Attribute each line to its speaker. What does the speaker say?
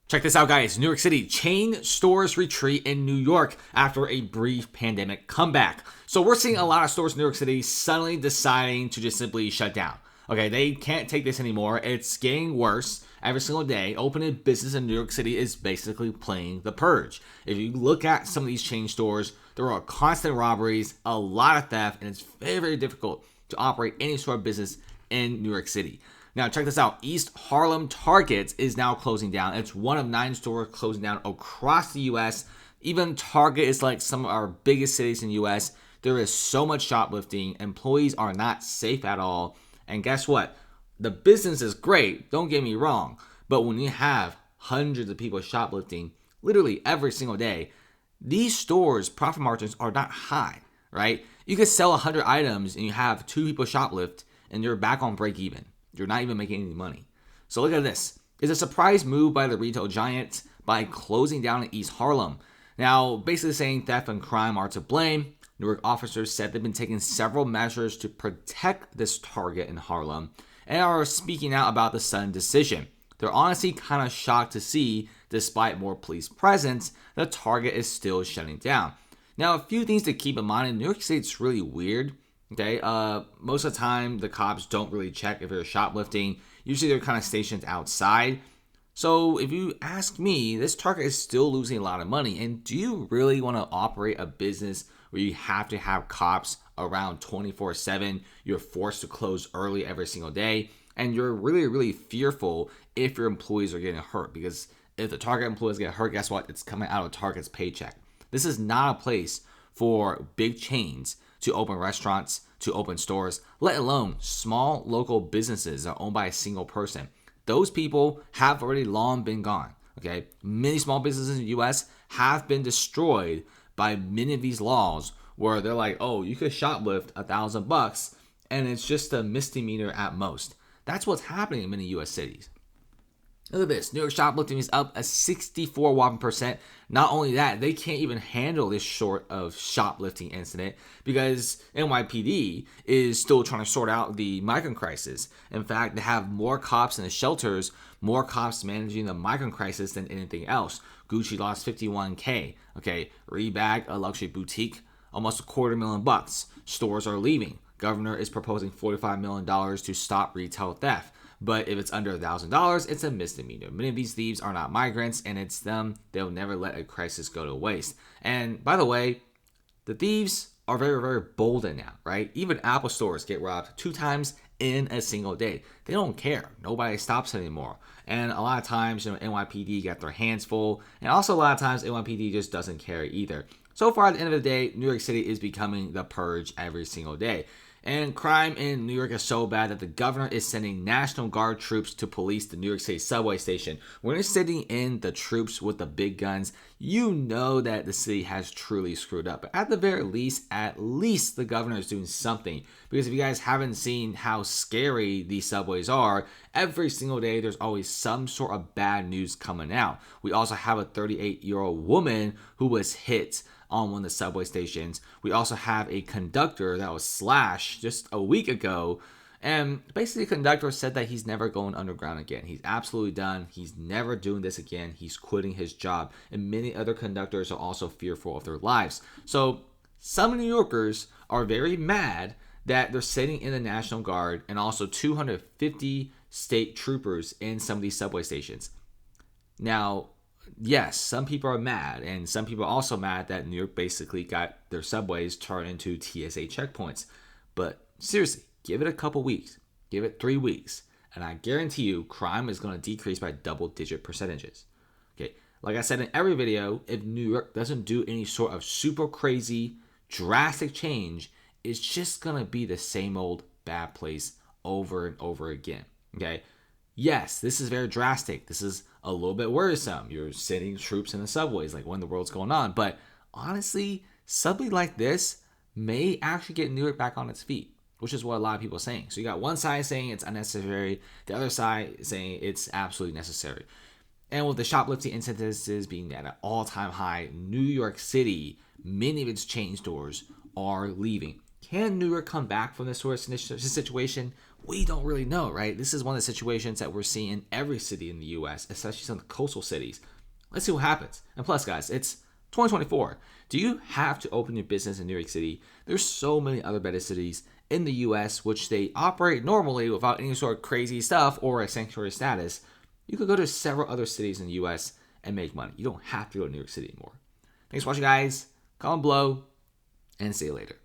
Speaker 1: Check this out, guys. New York City chain stores retreat in New York after a brief pandemic comeback. So we're seeing a lot of stores in New York City suddenly deciding to just simply shut down. Okay, they can't take this anymore. It's getting worse every single day. Opening business in New York City is basically playing the purge. If you look at some of these chain stores, there are constant robberies, a lot of theft, and it's very, very difficult to operate any sort of business in New York City. Now, check this out. East Harlem Target is now closing down. It's one of 9 stores closing down across the U.S. Even Target is like some of our biggest cities in the U.S. There is so much shoplifting. Employees are not safe at all. And guess what? The business is great. Don't get me wrong. But when you have hundreds of people shoplifting literally every single day, these stores' profit margins are not high, right? You could sell 100 items and you have 2 people shoplift and you're back on break even. You're not even making any money. So look at this. It's a surprise move by the retail giant by closing down in East Harlem. Now, basically saying theft and crime are to blame. Newark officers said they've been taking several measures to protect this Target in Harlem and are speaking out about the sudden decision. They're honestly kind of shocked to see, despite more police presence, the Target is still shutting down. Now, a few things to keep in mind. In New York City, it's really weird. Okay, most of the time, the cops don't really check if they're shoplifting. Usually, they're kind of stationed outside. So, if you ask me, this Target is still losing a lot of money. And do you really want to operate a business where you have to have cops around 24/7? You're forced to close early every single day. And you're really, really fearful if your employees are getting hurt. Because if the Target employees get hurt, guess what? It's coming out of Target's paycheck. This is not a place for big chains to open restaurants, to open stores, let alone small local businesses that are owned by a single person. Those people have already long been gone. Okay, many small businesses in the U.S. have been destroyed by many of these laws where they're like, oh, you could shoplift $1,000 and it's just a misdemeanor at most. That's what's happening in many U.S. cities. Look at this. New York shoplifting is up a 64 whopping percent. Not only that, they can't even handle this sort of shoplifting incident because NYPD is still trying to sort out the migrant crisis. In fact, they have more cops in the shelters, more cops managing the migrant crisis than anything else. Gucci lost $51K. Okay, Reebok, a luxury boutique, almost $250,000. Stores are leaving. Governor is proposing $45 million to stop retail theft. But if it's under $1,000, it's a misdemeanor. Many of these thieves are not migrants, and it's them. They'll never let a crisis go to waste. And by the way, the thieves are very, very bold now, right? Even Apple stores get robbed 2 times in a single day. They don't care. Nobody stops anymore. And a lot of times, NYPD got their hands full. And also a lot of times, NYPD just doesn't care either. So far, at the end of the day, New York City is becoming the purge every single day. And crime in New York is so bad that the governor is sending National Guard troops to police the New York City subway station. When they're sending in the troops with the big guns, you know that the city has truly screwed up. But at the very least, the governor is doing something. Because if you guys haven't seen how scary these subways are, every single day there's always some sort of bad news coming out. We also have a 38-year-old woman who was hit on one of the subway stations. We also have a conductor that was slashed just a week ago. And basically the conductor said that he's never going underground again. He's absolutely done. He's never doing this again. He's quitting his job. And many other conductors are also fearful of their lives. So some New Yorkers are very mad that they're sitting in the National Guard and also 250 state troopers in some of these subway stations. Now, yes, some people are mad, and some people are also mad that New York basically got their subways turned into TSA checkpoints. But seriously, give it a couple weeks, give it 3 weeks, and I guarantee you crime is going to decrease by double-digit percentages. Okay, like I said in every video, if New York doesn't do any sort of super crazy, drastic change, it's just going to be the same old bad place over and over again. Okay, yes, this is very drastic. This is a little bit worrisome. You're sending troops in the subways, like when the world's going on. But honestly, something like this may actually get New York back on its feet, which is what a lot of people are saying. So you got one side saying it's unnecessary, the other side saying it's absolutely necessary. And with the shoplifting incidences being at an all-time high, New York City, many of its chain stores are leaving. Can New York come back from this sort of situation? We don't really know, right? This is one of the situations that we're seeing in every city in the US, especially some of the coastal cities. Let's see what happens. And plus, guys, it's 2024. Do you have to open your business in New York City? There's so many other better cities in the US which they operate normally without any sort of crazy stuff or a sanctuary status. You could go to several other cities in the US and make money. You don't have to go to New York City anymore. Thanks for watching, guys. Comment below and see you later.